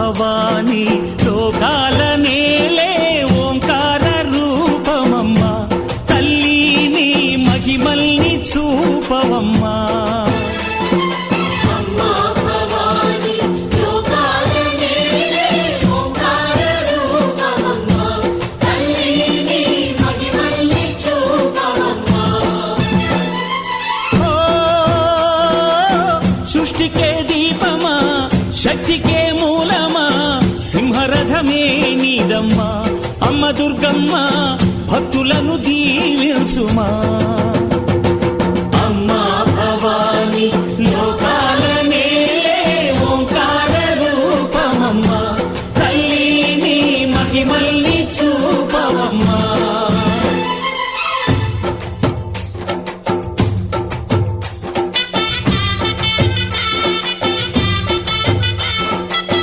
భవాని లోకాల నేలే ఓంకార రూపమమ్మా తల్లి నీ మహిమల్ని చూపవమ్మా సృష్టికే దీపమా శక్తికే మూలమా సింహరథమే నీదమ్మా అమ్మ దుర్గమ్మ భక్తులను దీవించుమా